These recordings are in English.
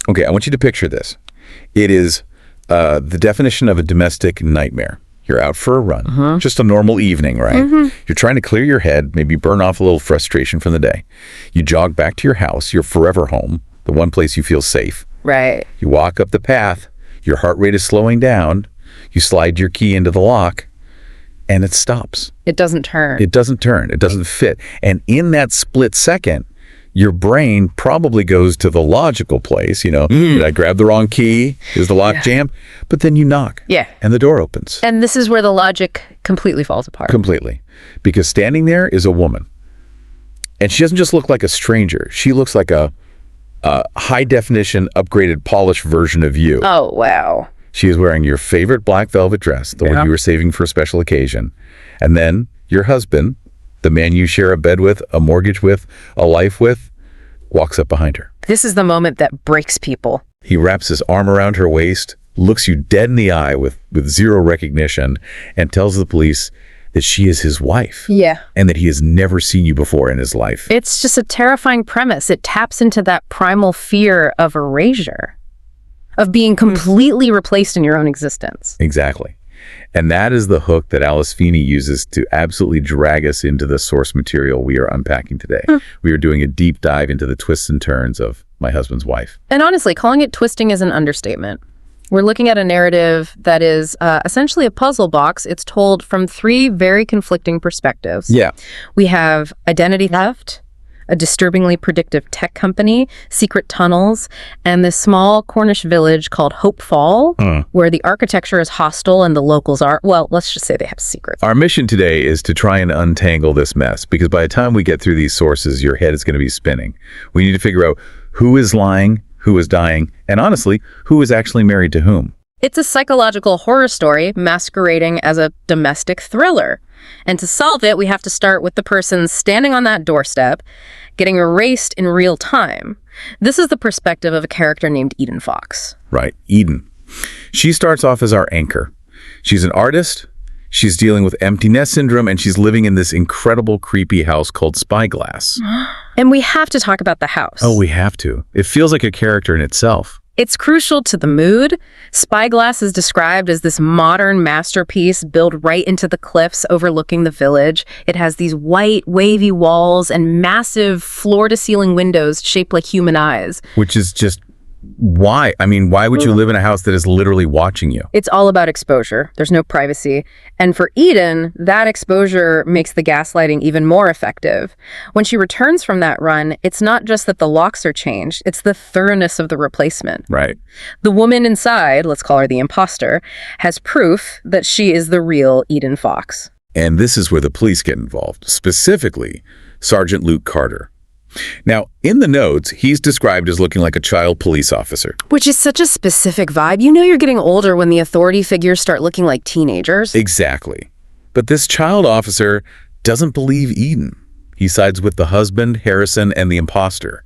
Okay, I want you to picture this. It is the definition of a domestic nightmare. You're out for a run, just a normal evening, right? You're trying to clear your head, maybe burn off a little frustration from the day. You jog back to your house, your forever home, the one place you feel safe. Right. You walk up the path, your heart rate is slowing down, you slide your key into the lock, and it stops. It doesn't turn. It doesn't turn. It doesn't fit. And in that split second, your brain probably goes to the logical place, did I grab the wrong key? Is the lock jammed? But then you knock. Yeah. And the door opens. And this is where the logic completely falls apart. Completely. Because standing there is a woman. And she doesn't just look like a stranger. She looks like a high-definition, upgraded, polished version of you. Oh, wow. She is wearing your favorite black velvet dress, the one you were saving for a special occasion. And then your husband, the man you share a bed with, a mortgage with, a life with, walks up behind her. This is the moment that breaks people. He wraps his arm around her waist, looks you dead in the eye with zero recognition, and tells the police that she is his wife. Yeah. And that he has never seen you before in his life. It's just a terrifying premise. It taps into that primal fear of erasure, of being completely replaced in your own existence. Exactly. And that is the hook that Alice Feeney uses to absolutely drag us into the source material we are unpacking today. We are doing a deep dive into the twists and turns of My Husband's Wife. And honestly, calling it twisting is an understatement. We're looking at a narrative that is essentially a puzzle box. It's told from three very conflicting perspectives. Yeah. We have identity theft, a disturbingly predictive tech company, secret tunnels, and this small Cornish village called Hope Fall, where the architecture is hostile and the locals are, well, let's just say they have secrets. Our mission today is to try and untangle this mess, because by the time we get through these sources, your head is going to be spinning. We need to figure out who is lying, who is dying, and honestly, who is actually married to whom. It's a psychological horror story masquerading as a domestic thriller. And to solve it, we have to start with the person standing on that doorstep, getting erased in real time. This is the perspective of a character named Eden Fox. Right, Eden. She starts off as our anchor. She's an artist, she's dealing with empty nest syndrome, and she's living in this incredible, creepy house called Spyglass. And we have to talk about the house. Oh, we have to. It feels like a character in itself. It's crucial to the mood. Spyglass is described as this modern masterpiece built right into the cliffs overlooking the village. It has these white, wavy walls and massive floor-to-ceiling windows shaped like human eyes. Which is just why? I mean, why would you live in a house that is literally watching you? It's all about exposure. There's no privacy. And for Eden, that exposure makes the gaslighting even more effective. When she returns from that run, it's not just that the locks are changed, it's the thoroughness of the replacement. Right. The woman inside, let's call her the imposter, has proof that she is the real Eden Fox. And this is where the police get involved, specifically Sergeant Luke Carter. Now, in the notes, he's described as looking like a child police officer. Which is such a specific vibe. You know you're getting older when the authority figures start looking like teenagers. Exactly. But this child officer doesn't believe Eden. He sides with the husband, Harrison, and the imposter.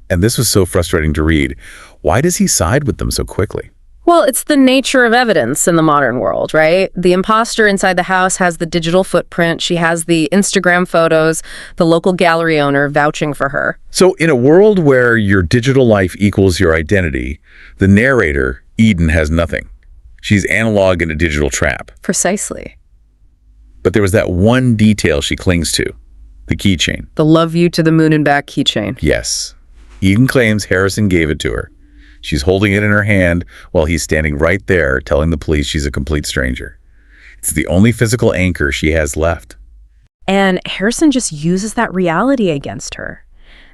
And this was so frustrating to read. Why does he side with them so quickly? Well, it's the nature of evidence in the modern world, right? The imposter inside the house has the digital footprint. She has the Instagram photos, the local gallery owner vouching for her. So in a world where your digital life equals your identity, the narrator, Eden, has nothing. She's analog in a digital trap. Precisely. But there was that one detail she clings to, the keychain. The love you to the moon and back keychain. Yes. Eden claims Harrison gave it to her. She's holding it in her hand while he's standing right there telling the police she's a complete stranger. It's the only physical anchor she has left. And Harrison just uses that reality against her.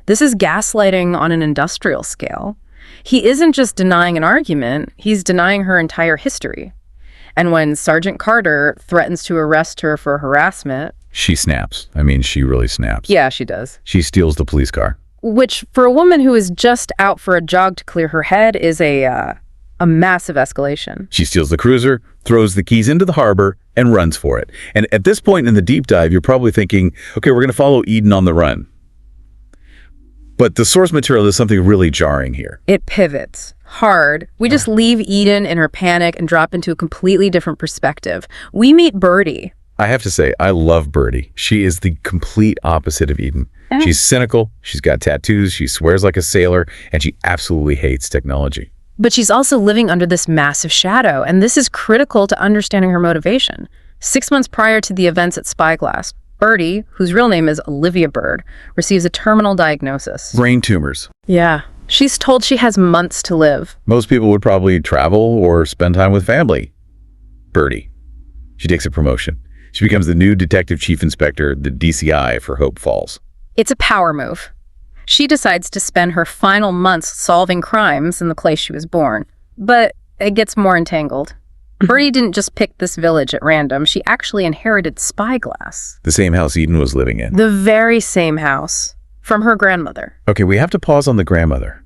This is gaslighting on an industrial scale. He isn't just denying an argument, he's denying her entire history. And when Sergeant Carter threatens to arrest her for harassment... She snaps. I mean, she really snaps. Yeah, she does. She steals the police car. Which, for a woman who is just out for a jog to clear her head, is a massive escalation. She steals the cruiser, throws the keys into the harbor, and runs for it. And at this point in the deep dive, you're probably thinking, okay, we're going to follow Eden on the run. But the source material is something really jarring here. It pivots hard. We just leave Eden in her panic and drop into a completely different perspective. We meet Birdie, I have to say, I love Birdie. She is the complete opposite of Eden. She's cynical, she's got tattoos, she swears like a sailor, and she absolutely hates technology. But she's also living under this massive shadow, and this is critical to understanding her motivation. 6 months prior to the events at Spyglass, Birdie, whose real name is Olivia Bird, receives a terminal diagnosis. Brain tumors. Yeah. She's told she has months to live. Most people would probably travel or spend time with family. Birdie. She takes a promotion. She becomes the new detective chief inspector, the DCI for Hope Falls. It's a power move. She decides to spend her final months solving crimes in the place she was born. But it gets more entangled. Birdie didn't just pick this village at random. She actually inherited Spyglass. The same house Eden was living in. The very same house. From her grandmother. Okay, we have to pause on the grandmother.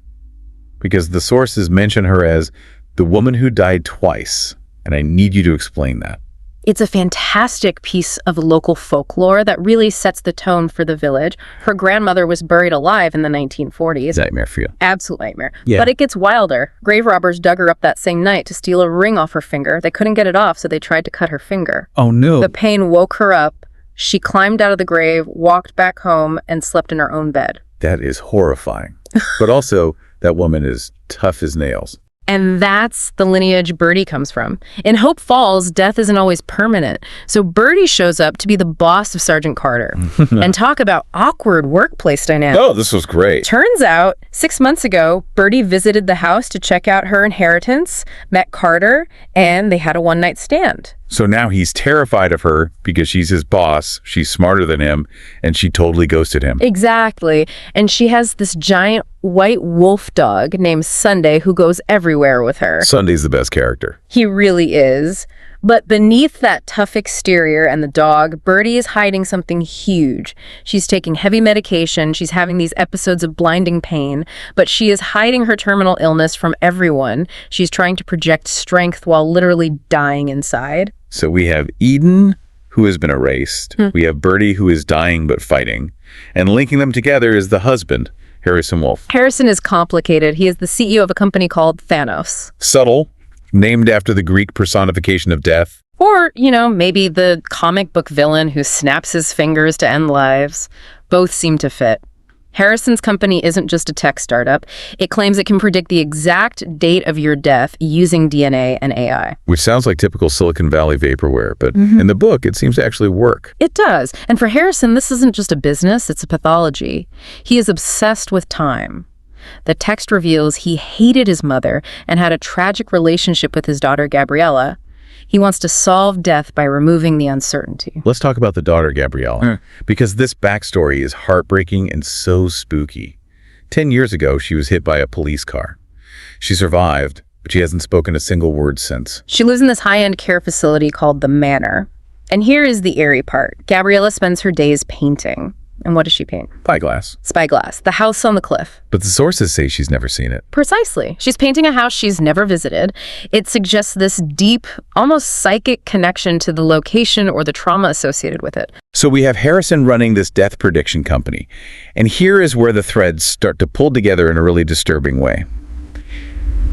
Because the sources mention her as the woman who died twice. And I need you to explain that. It's a fantastic piece of local folklore that really sets the tone for the village. Her grandmother was buried alive in the 1940s. Nightmare for you. Absolute nightmare. Yeah. But it gets wilder. Grave robbers dug her up that same night to steal a ring off her finger. They couldn't get it off, so they tried to cut her finger. Oh, no. The pain woke her up. She climbed out of the grave, walked back home, and slept in her own bed. That is horrifying. But also, that woman is tough as nails. And that's the lineage Birdie comes from. In Hope Falls, death isn't always permanent. So Birdie shows up to be the boss of Sergeant Carter. And talk about awkward workplace dynamics. Oh, this was great. Turns out, 6 months ago, Birdie visited the house to check out her inheritance, met Carter, and they had a one-night stand. So now he's terrified of her because she's his boss, she's smarter than him, and she totally ghosted him. Exactly. And she has this giant white wolf dog named Sunday who goes everywhere with her. Sunday's the best character. He really is. But beneath that tough exterior and the dog, Birdie is hiding something huge. She's taking heavy medication, she's having these episodes of blinding pain, but she is hiding her terminal illness from everyone. She's trying to project strength while literally dying inside. So we have Eden, who has been erased. We have Birdie, who is dying but fighting. And linking them together is the husband, Harrison Wolfe. Harrison is complicated. He is the CEO of a company called Thanos. Subtle, named after the Greek personification of death. Or, maybe the comic book villain who snaps his fingers to end lives. Both seem to fit. Harrison's company isn't just a tech startup. It claims it can predict the exact date of your death using DNA and AI. Which sounds like typical Silicon Valley vaporware, but in the book, it seems to actually work. It does. And for Harrison, this isn't just a business, it's a pathology. He is obsessed with time. The text reveals he hated his mother and had a tragic relationship with his daughter, Gabriella. He wants to solve death by removing the uncertainty. Let's talk about the daughter, Gabriella, because this backstory is heartbreaking and so spooky. 10 years ago, she was hit by a police car. She survived, but she hasn't spoken a single word since. She lives in this high-end care facility called The Manor. And here is the eerie part. Gabriella spends her days painting. And what does she paint? Spyglass. Spyglass, the house on the cliff. But the sources say she's never seen it. Precisely. She's painting a house she's never visited. It suggests this deep, almost psychic connection to the location or the trauma associated with it. So we have Harrison running this death prediction company. And here is where the threads start to pull together in a really disturbing way.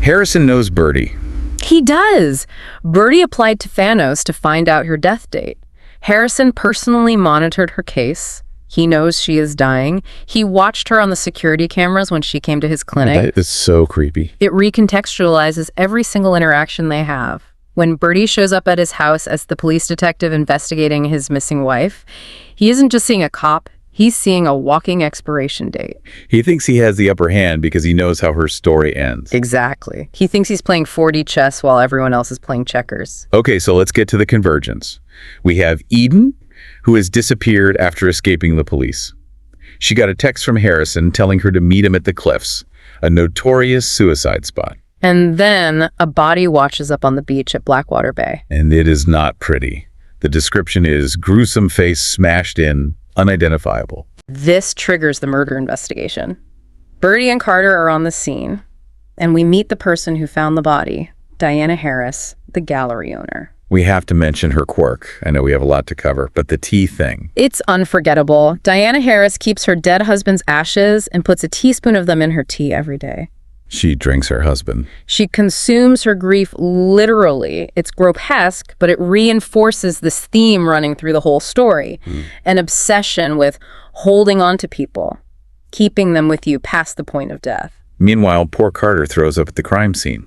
Harrison knows Birdie. He does. Birdie applied to Thanos to find out her death date. Harrison personally monitored her case. He knows she is dying. He watched her on the security cameras when she came to his clinic. That is so creepy. It recontextualizes every single interaction they have. When Birdie shows up at his house as the police detective investigating his missing wife, he isn't just seeing a cop, he's seeing a walking expiration date. He thinks he has the upper hand because he knows how her story ends. Exactly. He thinks he's playing 4D chess while everyone else is playing checkers. Okay, so let's get to the convergence. We have Eden, who has disappeared after escaping the police. She got a text from Harrison telling her to meet him at the cliffs, a notorious suicide spot. And then a body washes up on the beach at Blackwater Bay. And it is not pretty. The description is gruesome face smashed in, unidentifiable. This triggers the murder investigation. Birdie and Carter are on the scene, and we meet the person who found the body, Diana Harris, the gallery owner. We have to mention her quirk. I know we have a lot to cover, but the tea thing. It's unforgettable. Diana Harris keeps her dead husband's ashes and puts a teaspoon of them in her tea every day. She drinks her husband. She consumes her grief literally. It's grotesque, but it reinforces this theme running through the whole story. An obsession with holding on to people, keeping them with you past the point of death. Meanwhile, poor Carter throws up at the crime scene.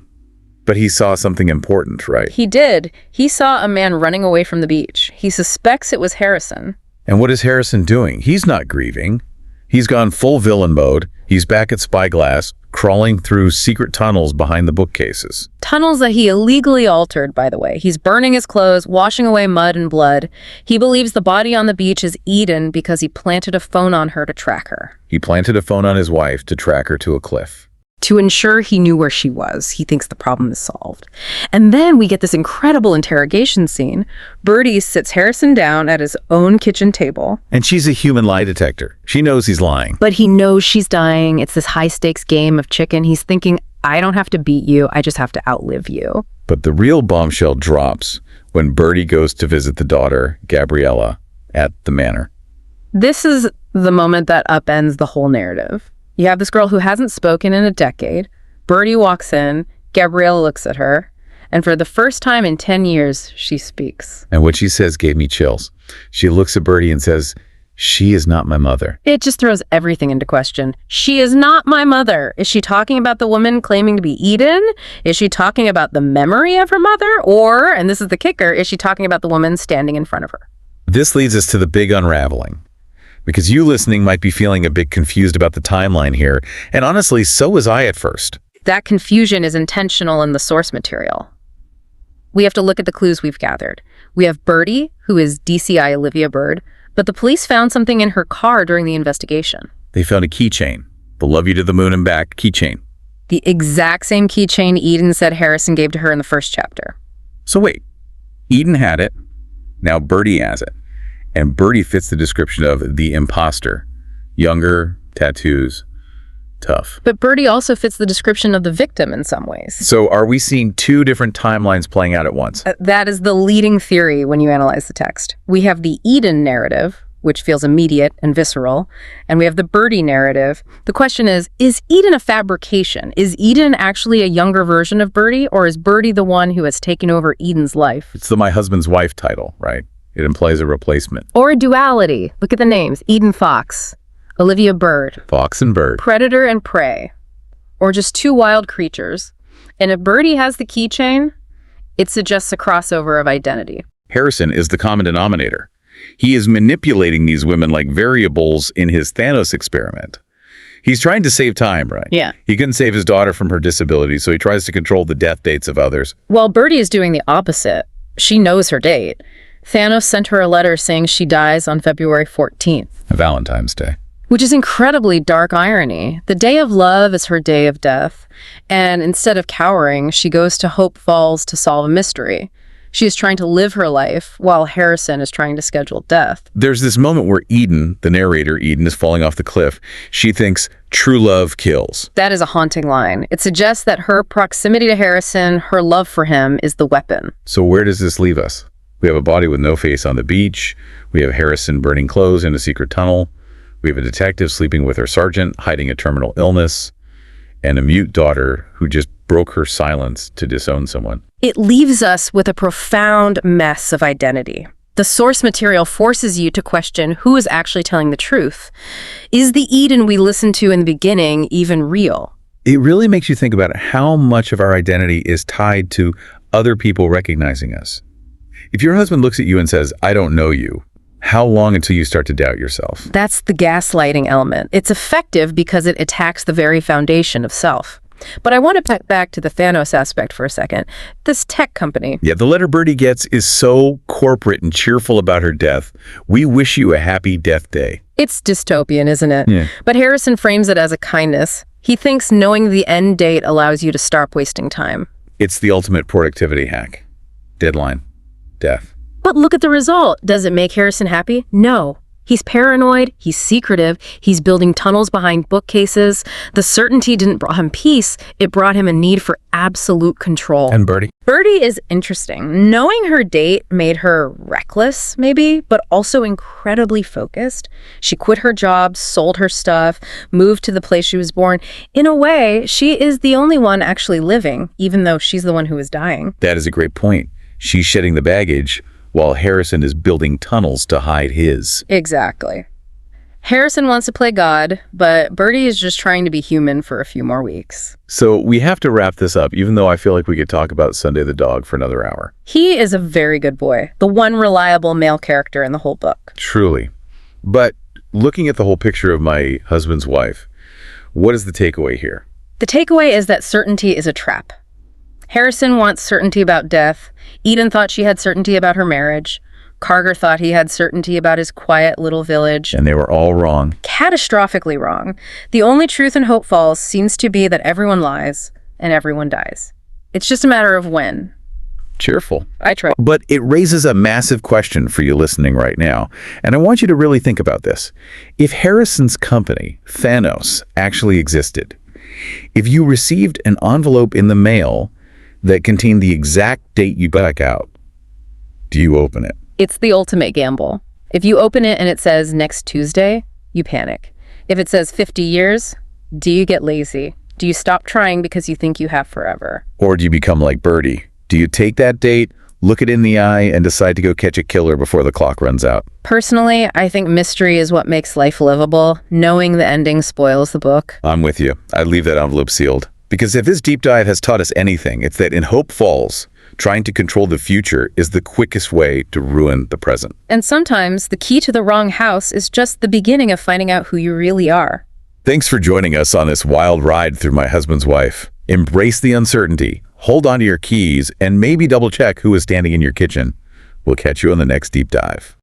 But he saw something important, right? He did. He saw a man running away from the beach. He suspects it was Harrison. And what is Harrison doing? He's not grieving. He's gone full villain mode. He's back at Spyglass, crawling through secret tunnels behind the bookcases. Tunnels that he illegally altered, by the way. He's burning his clothes, washing away mud and blood. He believes the body on the beach is Eden because he planted a phone on her to track her. He planted a phone on his wife to track her to a cliff. To ensure he knew where she was. He thinks the problem is solved. And then we get this incredible interrogation scene. Birdie sits Harrison down at his own kitchen table. And she's a human lie detector. She knows he's lying. But he knows she's dying. It's this high-stakes game of chicken. He's thinking, I don't have to beat you. I just have to outlive you. But the real bombshell drops when Birdie goes to visit the daughter, Gabriella, at the manor. This is the moment that upends the whole narrative. You have this girl who hasn't spoken in a decade. Birdie walks in, Gabriella looks at her, and for the first time in 10 years, she speaks. And what she says gave me chills. She looks at Birdie and says, "She is not my mother." It just throws everything into question. She is not my mother. Is she talking about the woman claiming to be Eden? Is she talking about the memory of her mother? Or, and this is the kicker, is she talking about the woman standing in front of her? This leads us to the big unraveling. Because you listening might be feeling a bit confused about the timeline here, and honestly, so was I at first. That confusion is intentional in the source material. We have to look at the clues we've gathered. We have Birdie, who is DCI Olivia Bird, but the police found something in her car during the investigation. They found a keychain, the "Love You to the Moon and Back" keychain. The exact same keychain Eden said Harrison gave to her in the first chapter. So wait, Eden had it, now Birdie has it. And Birdie fits the description of the imposter. Younger, tattoos, tough. But Birdie also fits the description of the victim in some ways. So are we seeing two different timelines playing out at once? That is the leading theory when you analyze the text. We have the Eden narrative, which feels immediate and visceral, and we have the Birdie narrative. The question is Eden a fabrication? Is Eden actually a younger version of Birdie, or is Birdie the one who has taken over Eden's life? It's the "My Husband's Wife" title, right? It implies a replacement. Or a duality. Look at the names. Eden Fox, Olivia Bird. Fox and Bird. Predator and prey. Or just two wild creatures. And if Birdie has the keychain, it suggests a crossover of identity. Harrison is the common denominator. He is manipulating these women like variables in his Thanos experiment. He's trying to save time, right? Yeah. He couldn't save his daughter from her disability, so he tries to control the death dates of others. Well, Birdie is doing the opposite. She knows her date. Thanos sent her a letter saying she dies on February 14th. Valentine's Day. Which is incredibly dark irony. The day of love is her day of death. And instead of cowering, she goes to Hope Falls to solve a mystery. She is trying to live her life while Harrison is trying to schedule death. There's this moment where Eden, the narrator, Eden, is falling off the cliff. She thinks true love kills. That is a haunting line. It suggests that her proximity to Harrison, her love for him, is the weapon. So where does this leave us? We have a body with no face on the beach. We have Harrison burning clothes in a secret tunnel. We have a detective sleeping with her sergeant, hiding a terminal illness, and a mute daughter who just broke her silence to disown someone. It leaves us with a profound mess of identity. The source material forces you to question who is actually telling the truth. Is the Eden we listened to in the beginning even real? It really makes you think about how much of our identity is tied to other people recognizing us. If your husband looks at you and says, "I don't know you," how long until you start to doubt yourself? That's the gaslighting element. It's effective because it attacks the very foundation of self. But I want to put back to the Thanos aspect for a second. This tech company. Yeah, the letter Birdie gets is so corporate and cheerful about her death. "We wish you a happy death day." It's dystopian, isn't it? Yeah. But Harrison frames it as a kindness. He thinks knowing the end date allows you to stop wasting time. It's the ultimate productivity hack. Deadline. Death. But look at the result. Does it make Harrison happy? No. He's paranoid, he's secretive, he's building tunnels behind bookcases. The certainty didn't bring him peace, it brought him a need for absolute control. And Bertie? Bertie is interesting. Knowing her date made her reckless, maybe, but also incredibly focused. She quit her job, sold her stuff, moved to the place she was born. In a way, she is the only one actually living, even though she's the one who is dying. That is a great point. She's shedding the baggage, while Harrison is building tunnels to hide his. Exactly. Harrison wants to play God, but Bertie is just trying to be human for a few more weeks. So we have to wrap this up, even though I feel like we could talk about Sunday the dog for another hour. He is a very good boy, the one reliable male character in the whole book. Truly. But looking at the whole picture of my husband's wife, what is the takeaway here? The takeaway is that certainty is a trap. Harrison wants certainty about death. Eden thought she had certainty about her marriage. Carger thought he had certainty about his quiet little village. And they were all wrong. Catastrophically wrong. The only truth in Hope Falls seems to be that everyone lies and everyone dies. It's just a matter of when. Cheerful. I try. But it raises a massive question for you listening right now. And I want you to really think about this. If Harrison's company, Thanos, actually existed, if you received an envelope in the mail that contained the exact date you back out, do you open it? It's the ultimate gamble. If you open it and it says next Tuesday, you panic. If it says 50 years, do you get lazy? Do you stop trying because you think you have forever? Or do you become like Bertie? Do you take that date, look it in the eye, and decide to go catch a killer before the clock runs out? Personally, I think mystery is what makes life livable. Knowing the ending spoils the book. I'm with you. I'd leave that envelope sealed. Because if this deep dive has taught us anything, it's that in Hope Falls, trying to control the future is the quickest way to ruin the present. And sometimes the key to the wrong house is just the beginning of finding out who you really are. Thanks for joining us on this wild ride through My Husband's Wife. Embrace the uncertainty, hold on to your keys, and maybe double check who is standing in your kitchen. We'll catch you on the next deep dive.